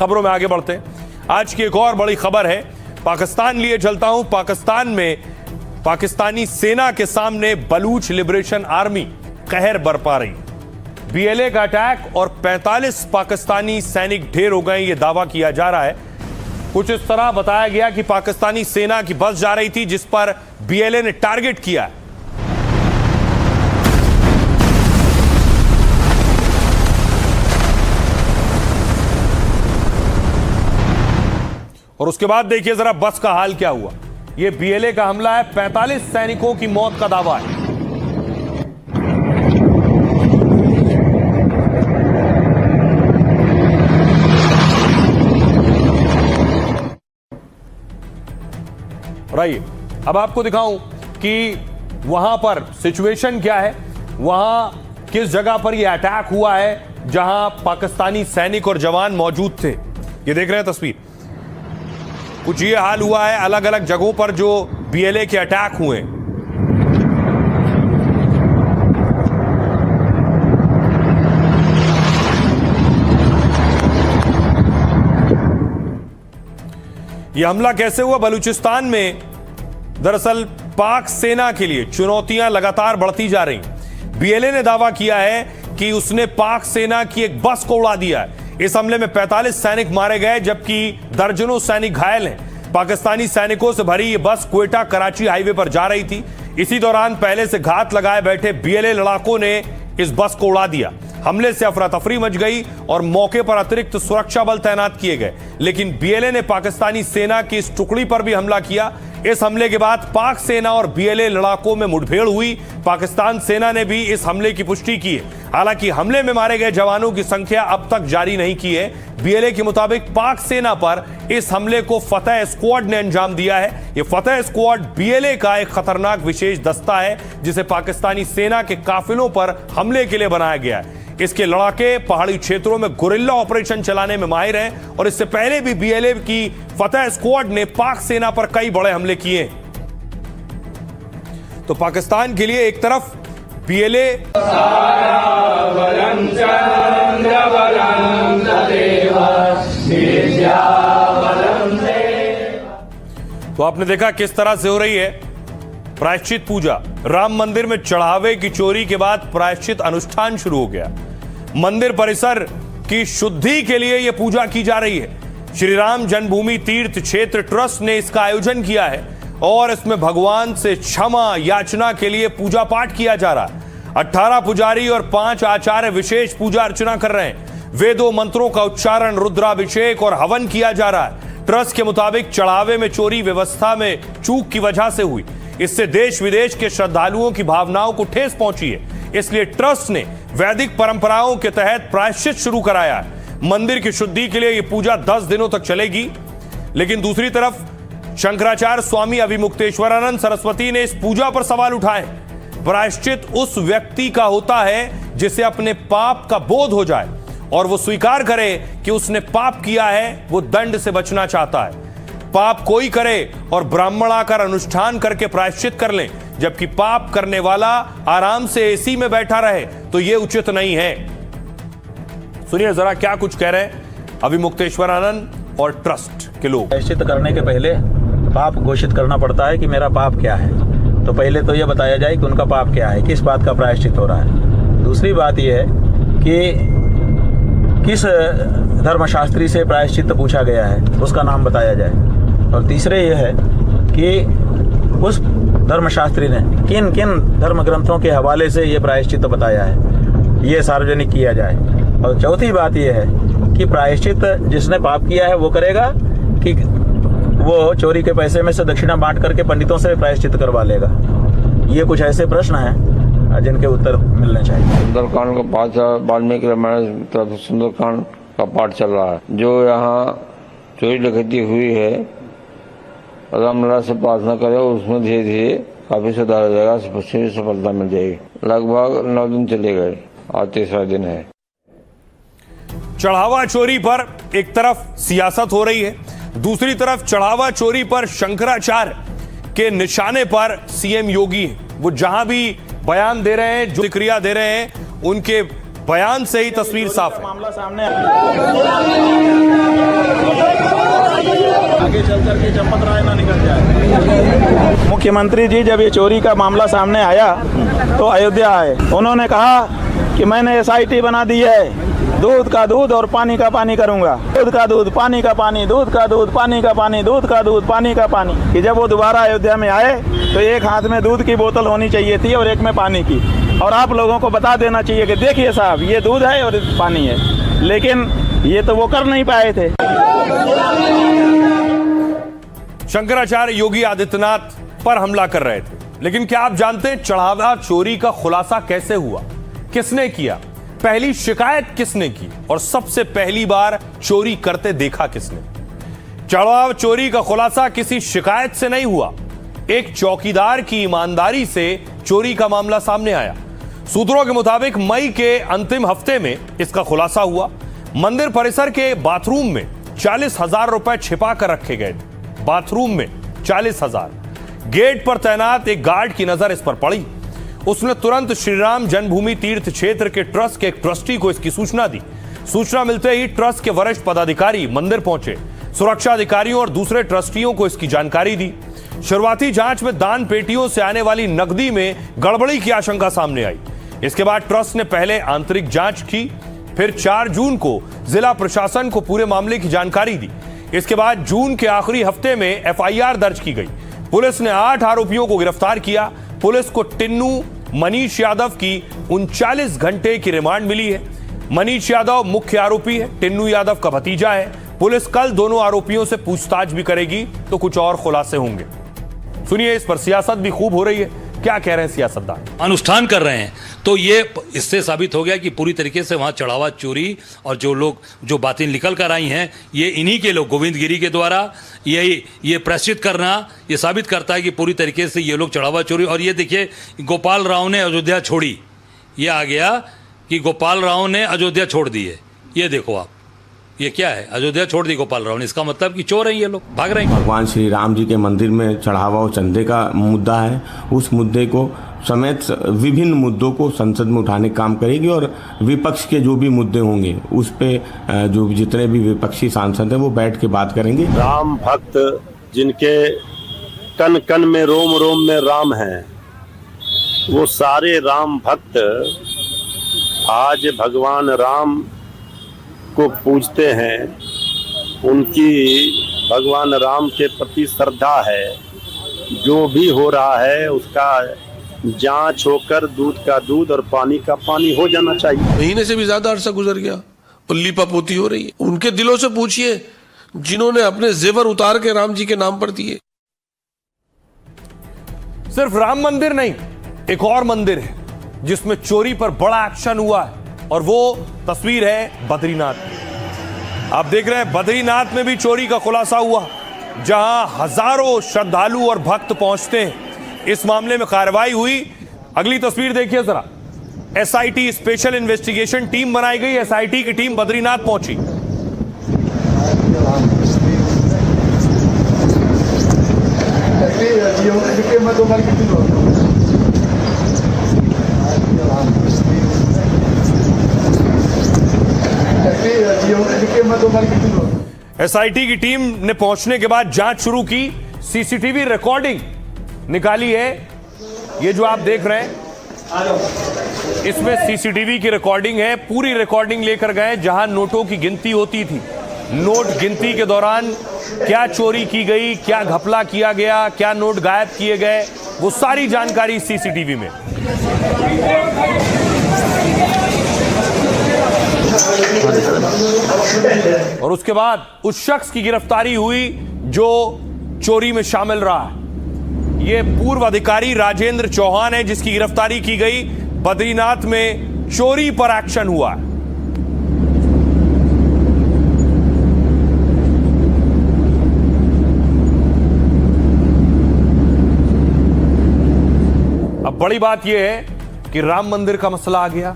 खबरों में आगे बढ़ते हैं। आज की एक और बड़ी खबर है, पाकिस्तान लिए चलता हूं। पाकिस्तान में पाकिस्तानी सेना के सामने बलूच लिबरेशन आर्मी कहर बरपा रही। बीएलए का अटैक और 45 पाकिस्तानी सैनिक ढेर हो गए, यह दावा किया जा रहा है। कुछ इस तरह बताया गया कि पाकिस्तानी सेना की बस जा रही थी जिस पर बीएलए ने टारगेट किया है। और उसके बाद देखिए जरा बस का हाल क्या हुआ। यह बीएलए का हमला है, 45 सैनिकों की मौत का दावा है। राइए, अब आपको दिखाऊं कि वहां पर सिचुएशन क्या है, वहां किस जगह पर यह अटैक हुआ है जहां पाकिस्तानी सैनिक और जवान मौजूद थे। ये देख रहे हैं तस्वीर। कुछ ये हाल हुआ है अलग अलग जगहों पर जो बीएलए के अटैक हुए। यह हमला कैसे हुआ? बलूचिस्तान में दरअसल पाक सेना के लिए चुनौतियां लगातार बढ़ती जा रही। बीएलए ने दावा किया है कि उसने पाक सेना की एक बस को उड़ा दिया है। इस हमले में 45 सैनिक मारे गए जबकि दर्जनों सैनिक घायल हैं। पाकिस्तानी सैनिकों से भरी यह बस क्वेटा कराची हाईवे पर जा रही थी। इसी दौरान पहले से घात लगाए बैठे बीएलए लड़ाकों ने इस बस को उड़ा दिया। हमले से अफरा तफरी मच गई और मौके पर अतिरिक्त सुरक्षा बल तैनात किए गए, लेकिन बीएलए ने पाकिस्तानी सेना की इस टुकड़ी पर भी हमला किया। इस हमले के बाद पाक सेना और बीएलए लड़ाकों में मुठभेड़ हुई। पाकिस्तान सेना ने भी इस हमले की पुष्टि की है। हालांकि हमले में मारे गए जवानों की संख्या अब तक जारी नहीं की है। बीएलए के मुताबिक पाक सेना पर इस हमले को फतेह स्क्वाड ने अंजाम दिया है। यह फतेह स्क्वाड बीएलए का एक खतरनाक विशेष दस्ता है जिसे पाकिस्तानी सेना के काफिलों पर हमले के लिए बनाया गया है। इसके लड़ाके पहाड़ी क्षेत्रों में गुरिल्ला ऑपरेशन चलाने में माहिर हैं और इससे पहले भी बीएलए की फतेह स्क्वाड ने पाक सेना पर कई बड़े हमले किए। तो पाकिस्तान के लिए एक तरफ बीएलए तो आपने देखा किस तरह से हो रही है प्रायश्चित पूजा। राम मंदिर में चढ़ावे की चोरी के बाद प्रायश्चित अनुष्ठान शुरू हो गया। मंदिर परिसर की शुद्धि के लिए यह पूजा की जा रही है। श्री राम जन्मभूमि तीर्थ क्षेत्र ट्रस्ट ने इसका आयोजन किया है और इसमें भगवान से क्षमा याचना के लिए पूजा पाठ किया जा रहा है। 18 पुजारी और 5 आचार्य विशेष पूजा अर्चना कर रहे हैं। वेदों मंत्रों का उच्चारण, रुद्राभिषेक और हवन किया जा रहा है। ट्रस्ट के मुताबिक चढ़ावे में चोरी व्यवस्था में चूक की वजह से हुई। इससे देश विदेश के श्रद्धालुओं की भावनाओं को ठेस पहुंची है। इसलिए ट्रस्ट ने वैदिक परंपराओं के तहत प्रायश्चित शुरू कराया है। मंदिर की शुद्धि के लिए यह पूजा 10 दिनों तक चलेगी। लेकिन दूसरी तरफ शंकराचार्य स्वामी अभिमुक्तेश्वरानंद सरस्वती ने इस पूजा पर सवाल उठाए। प्रायश्चित उस व्यक्ति का होता है जिसे अपने पाप का बोध हो जाए और वो स्वीकार करे कि उसने पाप किया है, वो दंड से बचना चाहता है। पाप कोई करे और ब्राह्मण आकर अनुष्ठान करके प्रायश्चित कर ले, जबकि पाप करने वाला आराम से एसी में बैठा रहे, तो यह उचित नहीं है। सुनिए जरा क्या कुछ कह रहे हैं अभिमुक्तेश्वरानंद और ट्रस्ट के लोग। प्रायश्चित करने के पहले पाप घोषित करना पड़ता है कि मेरा पाप क्या है। तो पहले तो यह बताया जाए कि उनका पाप क्या है, किस बात का प्रायश्चित हो रहा है। दूसरी बात यह है कि किस धर्मशास्त्री से प्रायश्चित पूछा गया है, उसका नाम बताया जाए। और तीसरे यह है कि उस धर्मशास्त्री ने किन किन धर्म ग्रंथों के हवाले से ये प्रायश्चित बताया है, ये सार्वजनिक किया जाए। और चौथी बात यह है कि प्रायश्चित जिसने पाप किया है वो करेगा कि वो चोरी के पैसे में से दक्षिणा बांट करके पंडितों से प्रायश्चित करवा लेगा। ये कुछ ऐसे प्रश्न हैं जिनके उत्तर मिलने चाहिए। सुंदरकांड का पाठ, वाल्मीकि रामायण तरफ सुंदरकांड का पाठ चल रहा है। जो यहाँ चोरी डकैती हुई है, रामलला से प्रार्थना करें, उसमें धीरे धीरे काफी सुधार हो जाएगा, सफलता मिल जाएगी। लगभग 9 दिन चले गए, आज 3रा दिन है। चढ़ावा चोरी पर एक तरफ सियासत हो रही है, दूसरी तरफ चढ़ावा चोरी पर शंकराचार्य के निशाने पर सीएम योगी वो जहां भी बयान दे रहे हैं, जो प्रतिक्रिया दे रहे हैं, उनके बयान से ही तस्वीर साफ है। मामला सामने आगे चल करके चंपत राय ना निकल जाए। मुख्यमंत्री जी जब ये चोरी का मामला सामने आया तो अयोध्या आए, उन्होंने कहा कि मैंने SIT बना दी है, दूध का दूध और पानी का पानी करूंगा, दूध का दूध पानी का पानी, दूध का दूध पानी का पानी, दूध का दूध पानी का पानी। कि जब वो दोबारा अयोध्या में आए तो एक हाथ में दूध की बोतल होनी चाहिए थी और एक में पानी की, और आप लोगों को बता देना चाहिए कि देखिए साहब ये दूध है और पानी है, लेकिन ये तो वो कर नहीं पाए थे। शंकराचार्य योगी आदित्यनाथ पर हमला कर रहे थे, लेकिन क्या आप जानते हैं चढ़ावा चोरी का खुलासा कैसे हुआ, किसने किया, पहली शिकायत किसने की और सबसे पहली बार चोरी करते देखा किसने? चढ़ावा चोरी का खुलासा किसी शिकायत से नहीं हुआ, एक चौकीदार की ईमानदारी से चोरी का मामला सामने आया। सूत्रों के मुताबिक मई के अंतिम हफ्ते में इसका खुलासा हुआ। मंदिर परिसर के बाथरूम में 40,000 रुपए छिपा कर रखे गए थे। बाथरूम में 40,000। गेट पर तैनात एक गार्ड की नजर इस पर पड़ी। उसने तुरंत श्रीराम जन्मभूमि तीर्थ क्षेत्र के ट्रस्ट के एक ट्रस्टी को इसकी सूचना दी। सूचना मिलते ही ट्रस्ट के वरिष्ठ पदाधिकारी मंदिर पहुंचे, सुरक्षा अधिकारियों और दूसरे ट्रस्टियों को इसकी जानकारी दी। शुरुआती जांच में दान पेटियों से आने वाली नकदी में गड़बड़ी की आशंका सामने आई। इसके बाद ट्रस्ट ने पहले आंतरिक जांच की, फिर 4 जून को जिला प्रशासन को पूरे मामले की जानकारी दी। इसके बाद जून के आखिरी हफ्ते में FIR दर्ज की गई। पुलिस ने 8 आरोपियों को गिरफ्तार किया। पुलिस को टिन्नू मनीष यादव की 39 घंटे की रिमांड मिली है। मनीष यादव मुख्य आरोपी है, टिन्नू यादव का भतीजा है। पुलिस कल दोनों आरोपियों से पूछताछ भी करेगी तो कुछ और खुलासे होंगे। सुनिए, इस पर सियासत भी खूब हो रही है। क्या कह रहे हैं सियासतदान? अनुष्ठान कर रहे हैं, तो ये इससे साबित हो गया कि पूरी तरीके से वहां चढ़ावा चोरी और जो बातें निकल कर आई हैं ये इन्हीं के लोग गोविंद गिरी के द्वारा ये प्रश्चित करना ये साबित करता है कि पूरी तरीके से ये लोग चढ़ावा चोरी। और ये देखिए, गोपाल राव ने अयोध्या छोड़ी, ये आ गया कि गोपाल राव ने अयोध्या छोड़ दी है। ये देखो आप, ये क्या है, अयोध्या छोड़ दी गोपाल राव ने, इसका मतलब कि चोर हैं ये लोग, भाग रहे हैं। भगवान श्री राम जी के मंदिर में चढ़ावा और चंदे का मुद्दा है, उस मुद्दे को समेत विभिन्न मुद्दों को संसद में उठाने का काम करेगी और विपक्ष के जो भी मुद्दे होंगे उस पे जो जितने भी विपक्षी सांसद हैं वो बैठ के बात करेंगे। राम भक्त जिनके कन कन में रोम रोम में राम हैं, वो सारे राम भक्त आज भगवान राम को पूजते हैं, उनकी भगवान राम के प्रति श्रद्धा है। जो भी हो रहा है उसका जांच होकर दूध का दूध और पानी का पानी हो जाना चाहिए। महीने से भी ज्यादा अरसा गुजर गया, पल्ली पापोती हो रही है। उनके दिलों से पूछिए जिन्होंने अपने जेवर उतार के राम जी के नाम पर दिए। सिर्फ राम मंदिर नहीं, एक और मंदिर है जिसमें चोरी पर बड़ा एक्शन हुआ है और वो तस्वीर है बद्रीनाथ की। आप देख रहे हैं बद्रीनाथ में भी चोरी का खुलासा हुआ, जहां हजारों श्रद्धालु और भक्त पहुंचते हैं। इस मामले में कार्रवाई हुई। अगली तस्वीर देखिए जरा। SIT स्पेशल इन्वेस्टिगेशन टीम बनाई गई। SIT की टीम बद्रीनाथ पहुंची। SIT की टीम ने पहुंचने के बाद जांच शुरू की। CCTV रिकॉर्डिंग निकाली है। ये जो आप देख रहे हैं इसमें CCTV की रिकॉर्डिंग है। पूरी रिकॉर्डिंग लेकर गए जहां नोटों की गिनती होती थी। नोट गिनती के दौरान क्या चोरी की गई, क्या घपला किया गया, क्या नोट गायब किए गए, वो सारी जानकारी CCTV में। और उसके बाद उस शख्स की गिरफ्तारी हुई जो चोरी में शामिल रहा है। यह पूर्व अधिकारी राजेंद्र चौहान है जिसकी गिरफ्तारी की गई। बद्रीनाथ में चोरी पर एक्शन हुआ। अब बड़ी बात यह है कि राम मंदिर का मसला आ गया,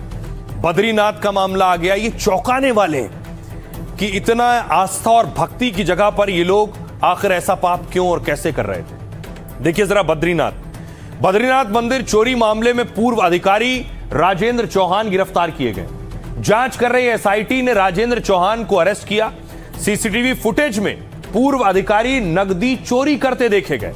बद्रीनाथ का मामला आ गया। ये चौंकाने वाले हैं कि इतना आस्था और भक्ति की जगह पर ये लोग आखिर ऐसा पाप क्यों और कैसे कर रहे थे। देखिए जरा बद्रीनाथ मंदिर चोरी मामले में पूर्व अधिकारी राजेंद्र चौहान गिरफ्तार किए गए। जांच कर रही SIT ने राजेंद्र चौहान को अरेस्ट किया। CCTV फुटेज में पूर्व अधिकारी नकदी चोरी करते देखे गए।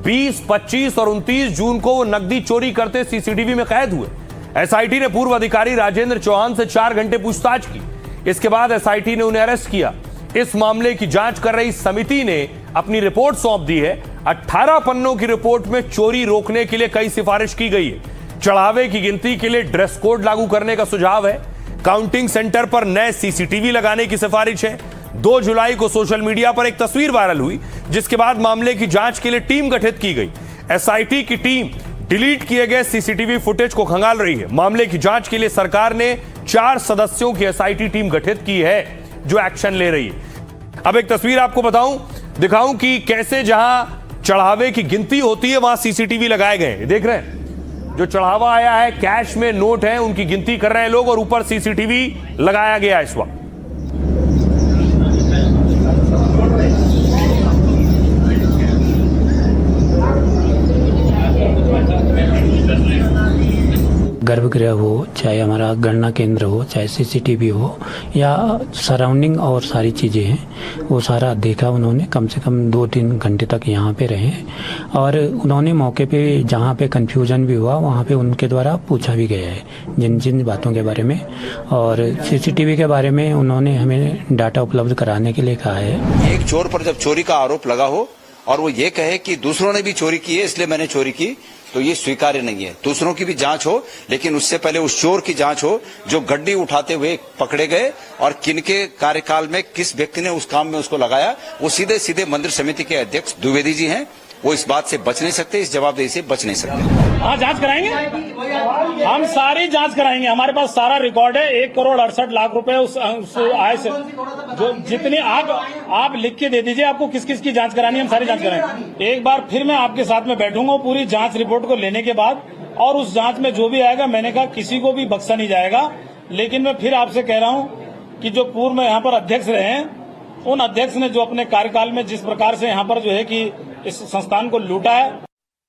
20, 25 और 29 जून को वो नकदी चोरी करते सीसीटीवी में कैद हुए। एसआईटी ने पूर्व अधिकारी राजेंद्र चौहान से 4 घंटे पूछताछ की। इसके बाद एसआईटी ने उन्हें अरेस्ट किया। इस मामले की जांच कर रही समिति ने अपनी रिपोर्ट सौंप दी है। 18 पन्नों की रिपोर्ट में चोरी रोकने के लिए कई सिफारिश की गई है। चढ़ावे की गिनती के लिए ड्रेस कोड लागू करने का सुझाव है। काउंटिंग सेंटर पर नए सीसीटीवी लगाने की सिफारिश है। 2 जुलाई को सोशल मीडिया पर एक तस्वीर वायरल हुई, जिसके बाद मामले की जांच के लिए टीम गठित की गई। एसआईटी की टीम डिलीट किए गए सीसीटीवी फुटेज को खंगाल रही है। मामले की जांच के लिए सरकार ने 4 सदस्यों की एसआईटी टीम गठित की है, जो एक्शन ले रही है। अब एक तस्वीर आपको दिखाऊं कि कैसे जहां चढ़ावे की गिनती होती है वहां सीसीटीवी लगाए गए। देख रहे हैं, जो चढ़ावा आया है, कैश में नोट है, उनकी गिनती कर रहे हैं लोग और ऊपर सीसीटीवी लगाया गया इस वक्त। गर्भगृह हो, चाहे हमारा गणना केंद्र हो, चाहे सीसीटीवी हो या सराउंडिंग और सारी चीज़ें हैं, वो सारा देखा उन्होंने। कम से कम 2-3 घंटे तक यहाँ पे रहे और उन्होंने मौके पे जहाँ पे कंफ्यूजन भी हुआ वहाँ पे उनके द्वारा पूछा भी गया है जिन जिन बातों के बारे में। और सीसीटीवी के बारे में उन्होंने हमें डाटा उपलब्ध कराने के लिए कहा है। एक चोर पर जब चोरी का आरोप लगा हो और वो ये कहे कि दूसरों ने भी चोरी की है इसलिए मैंने चोरी की, तो ये स्वीकार्य नहीं है। दूसरों की भी जांच हो, लेकिन उससे पहले उस चोर की जांच हो जो गड्डी उठाते हुए पकड़े गए और किनके कार्यकाल में किस व्यक्ति ने उस काम में उसको लगाया। वो सीधे सीधे मंदिर समिति के अध्यक्ष द्विवेदी जी हैं, वो इस बात से बच नहीं सकते, इस जवाबदेही से बच नहीं सकते। हाँ, जांच कराएंगे, हम सारी जांच कराएंगे। हमारे पास सारा रिकॉर्ड है। 1,68,00,000 रुपए उस आय से जो जितनी आप लिख के दे दीजिए, आपको किस किस की जांच करानी है, हम सारी जांच कराएंगे। एक बार फिर मैं आपके साथ में बैठूंगा पूरी जांच रिपोर्ट को लेने के बाद, और उस जांच में जो भी आएगा, मैंने कहा किसी को भी बख्शा नहीं जाएगा। लेकिन मैं फिर आपसे कह रहा हूँ कि जो पूर्व में यहाँ पर अध्यक्ष रहे हैं, उन अध्यक्ष ने जो अपने कार्यकाल में जिस प्रकार से यहाँ पर जो है कि इस संस्थान को लूटा है,